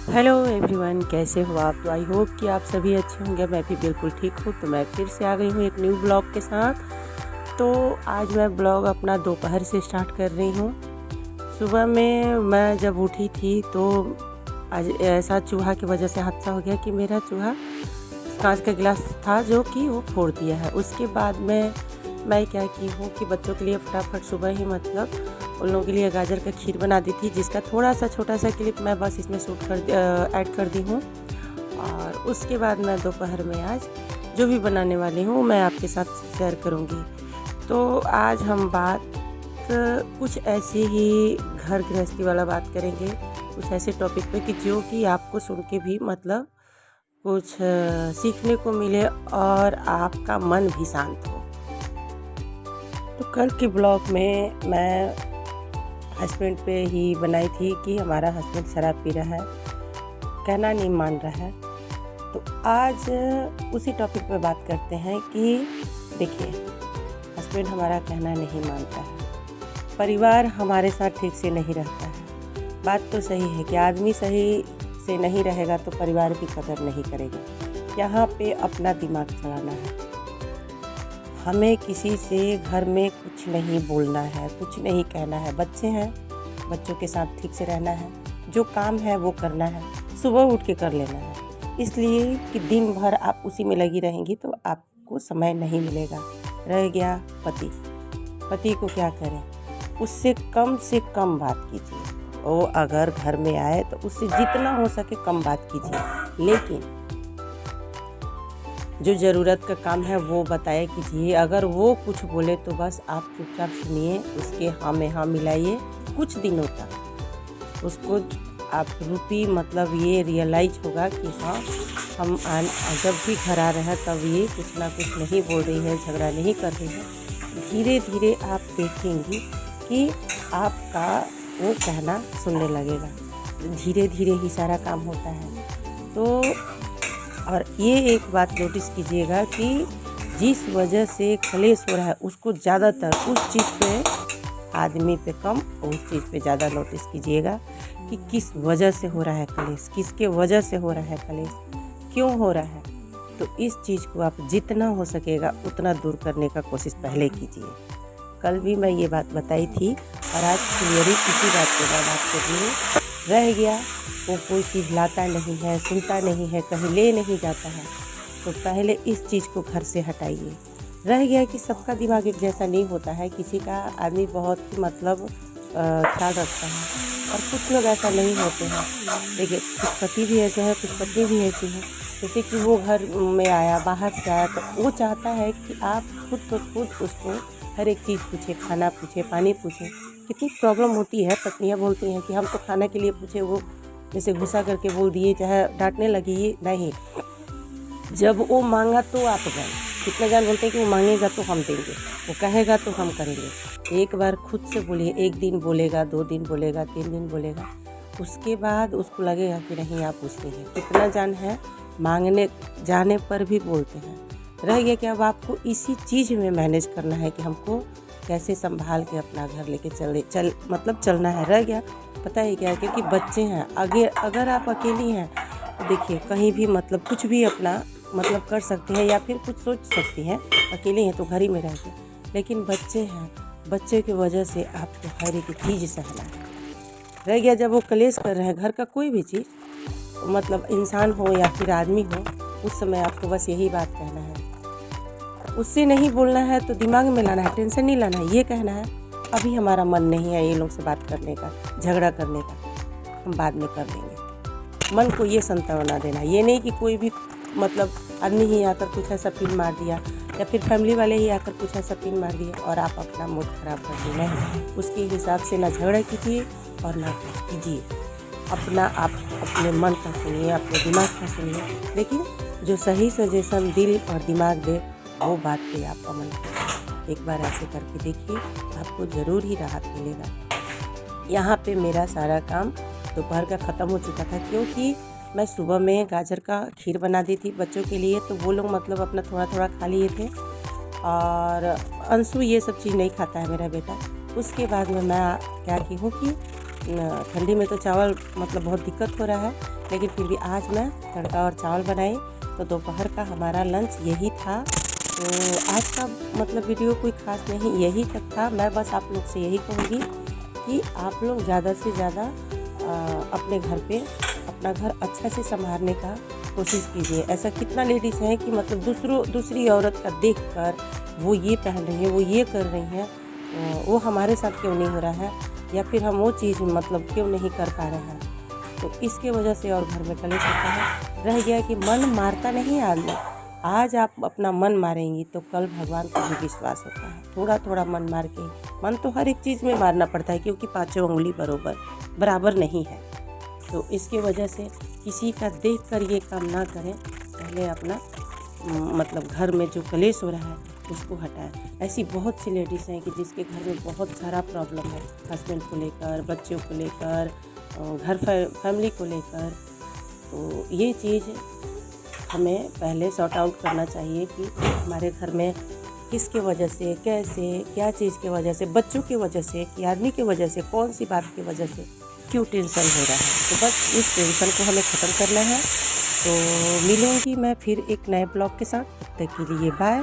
Hello everyone, कैसे हो आप। तो आई होप कि आप सभी अच्छे होंगे। मैं भी बिल्कुल ठीक हूँ। तो मैं फिर से आ गई हूँ एक न्यू ब्लॉग के साथ। तो आज मैं ब्लॉग अपना दोपहर से स्टार्ट कर रही हूँ। सुबह में मैं जब उठी थी तो आज ऐसा चूहा की वजह से हादसा हो गया कि मेरा चूहा कांच का गिलास था जो कि वो फोड़ दिया है। उसके बाद में मैं क्या की हूँ कि बच्चों के लिए फटाफट सुबह ही उन लोगों के लिए गाजर का खीर बना दी थी, जिसका थोड़ा सा छोटा सा क्लिप मैं बस इसमें ऐड कर दी हूँ। और उसके बाद मैं दोपहर में आज जो भी बनाने वाली हूँ मैं आपके साथ शेयर करूँगी। तो आज हम बात कुछ ऐसे ही घर गृहस्थी वाला बात करेंगे, कुछ ऐसे टॉपिक पे कि जो कि आपको सुन के भी कुछ सीखने को मिले और आपका मन भी शांत हो। तो कल के ब्लॉग में मैं हस्बैंड पे ही बनाई थी कि हमारा हस्बैंड शराब पी रहा है, कहना नहीं मान रहा है। तो आज उसी टॉपिक पे बात करते हैं कि देखिए, हस्बैंड हमारा कहना नहीं मानता है, परिवार हमारे साथ ठीक से नहीं रहता है। बात तो सही है कि आदमी सही से नहीं रहेगा तो परिवार की कदर नहीं करेगा। यहाँ पे अपना दिमाग चलाना है। हमें किसी से घर में कुछ नहीं बोलना है, कुछ नहीं कहना है। बच्चे हैं, बच्चों के साथ ठीक से रहना है, जो काम है वो करना है, सुबह उठ के कर लेना है। इसलिए कि दिन भर आप उसी में लगी रहेंगी तो आपको समय नहीं मिलेगा। रह गया पति, पति को क्या करें, उससे कम बात कीजिए। वो अगर घर में आए तो उससे जितना हो सके कम बात कीजिए, लेकिन जो ज़रूरत का काम है वो बताया कीजिए। अगर वो कुछ बोले तो बस आप चुपचाप सुनिए, उसके हाँ में हाँ मिलाइए। कुछ दिनों तक उसको आप ये रियलाइज होगा कि हाँ, हम जब भी घर आ रहे हैं तब ये कुछ ना कुछ नहीं बोल रही है, झगड़ा नहीं कर रही है। धीरे धीरे आप देखेंगी कि आपका वो कहना सुनने लगेगा। धीरे धीरे ही सारा काम होता है। तो और ये एक बात नोटिस कीजिएगा कि जिस वजह से कलेश हो रहा है उसको ज़्यादातर उस चीज़ पे, आदमी पे कम, उस चीज़ पे ज़्यादा नोटिस कीजिएगा कि किस वजह से हो रहा है कलेश, किसके वजह से हो रहा है कलेश, क्यों हो रहा है। तो इस चीज़ को आप जितना हो सकेगा उतना दूर करने का कोशिश पहले कीजिए। कल भी मैं ये बात बताई थी और आज क्लियरली किसी बात पे मैं बात कर रही हूँ। रह गया वो कोई चीज़ लाता नहीं है, सुनता नहीं है, कहीं ले नहीं जाता है, तो पहले इस चीज़ को घर से हटाइए। रह गया कि सबका दिमाग एक जैसा नहीं होता है, किसी का आदमी बहुत ख्याल रखता है और कुछ लोग ऐसा नहीं होते हैं। देखिए, कुछ पति भी ऐसे हैं, कुछ पत्नी भी ऐसी हैं। जैसे कि वो घर में आया, बाहर से आया, तो वो चाहता है कि आप खुद उसको हर एक चीज़ पूछे, खाना पूछे, पानी पूछे। कितनी प्रॉब्लम होती है, पत्नियां बोलती हैं कि हम तो खाना के लिए पूछे, वो जैसे गुस्सा करके बोल दिए, चाहे डांटने लगी। नहीं, जब वो मांगा तो आप गए। कितने जान बोलते हैं कि वो मांगेगा तो हम देंगे, वो कहेगा तो हम करेंगे। एक बार खुद से बोलिए, 1 दिन बोलेगा, 2 दिन बोलेगा, 3 दिन बोलेगा, उसके बाद उसको लगेगा कि नहीं आप पूछते हैं। कितना जान है, मांगने जाने पर भी बोलते हैं। रह गया कि अब आपको इसी चीज़ में मैनेज करना है कि हमको कैसे संभाल के अपना घर लेके चलना है। रह गया पता है क्या, क्योंकि बच्चे हैं। अगर आप अकेली हैं तो देखिए, कहीं भी कुछ भी अपना कर सकती हैं या फिर कुछ सोच सकती हैं। अकेले हैं तो घर ही में रह के, लेकिन बच्चे हैं, बच्चे की वजह से आपको हर एक चीज़ सहना है। रह गया जब वो कलेश कर रहे हैं, घर का कोई भी चीज़, इंसान हो या फिर आदमी हो, उस समय आपको बस यही बात कहना है। उससे नहीं बोलना है तो दिमाग में लाना है, टेंशन नहीं लाना है। ये कहना है अभी हमारा मन नहीं है ये लोग से बात करने का, झगड़ा करने का, हम बाद में कर लेंगे। मन को ये सांत्वना देना। ये नहीं कि कोई भी आदमी ही आकर कुछ ऐसा पिन मार दिया या फिर फैमिली वाले ही आकर कुछ ऐसा पिन मार दिया और आप अपना मूड ख़राब कर दिए। नहीं, उसके हिसाब से ना झगड़ा कीजिए और ना कीजिए। आप अपने मन का सुनिए, अपने दिमाग का सुनिए, लेकिन जो सही सजेशन दिल और दिमाग दे वो बात पे आप अमल करें। एक बार ऐसे करके देखिए, आपको ज़रूर ही राहत मिलेगा। यहाँ पे मेरा सारा काम दोपहर का ख़त्म हो चुका था, क्योंकि मैं सुबह में गाजर का खीर बना दी थी बच्चों के लिए, तो वो लोग अपना थोड़ा थोड़ा खा लिए थे। और अंशु ये सब चीज़ नहीं खाता है मेरा बेटा। उसके बाद में मैं क्या की हूँ कि ठंडी में तो चावल मतलब बहुत दिक्कत हो रहा है, लेकिन फिर भी आज मैं तड़का और चावल बनाई। तो दोपहर का हमारा लंच यही था। तो आज का मतलब वीडियो कोई ख़ास नहीं, यही तक था। मैं बस आप लोग से यही कहूँगी कि आप लोग ज़्यादा से ज़्यादा अपने घर पे अपना घर अच्छा से संभालने का कोशिश कीजिए। ऐसा कितना लेडीज़ हैं कि मतलब दूसरी औरत का देखकर वो ये पहन रही है, वो ये कर रही हैं, वो हमारे साथ क्यों नहीं हो रहा है, या फिर हम वो चीज़ मतलब क्यों नहीं कर पा रहे हैं। तो इसके वजह से और घर में कलेश होता है। रह गया कि मन मारता नहीं आदमी। आज आप अपना मन मारेंगी तो कल भगवान को भी विश्वास होता है। थोड़ा थोड़ा मन मार के, मन तो हर एक चीज़ में मारना पड़ता है, क्योंकि पाँचों उंगली बराबर नहीं है। तो इसकी वजह से किसी का देख कर ये काम ना करें। पहले अपना मतलब घर में जो कलेश हो रहा है उसको हटाएं। ऐसी बहुत सी लेडीज़ हैं कि जिसके घर में बहुत सारा प्रॉब्लम है, हस्बैंड को लेकर, बच्चों को लेकर, घर फैमिली को लेकर। तो ये चीज़ हमें पहले सॉर्ट आउट करना चाहिए कि हमारे घर में किसके वजह से, कैसे, क्या चीज़ की वजह से, बच्चों की वजह से, कि आदमी की वजह से, कौन सी बात की वजह से क्यों टेंशन हो रहा है। तो बस इस टेंशन को हमें ख़त्म करना है। तो मिलूँगी मैं फिर एक नए ब्लॉग के साथ। तब तक के लिए बाय।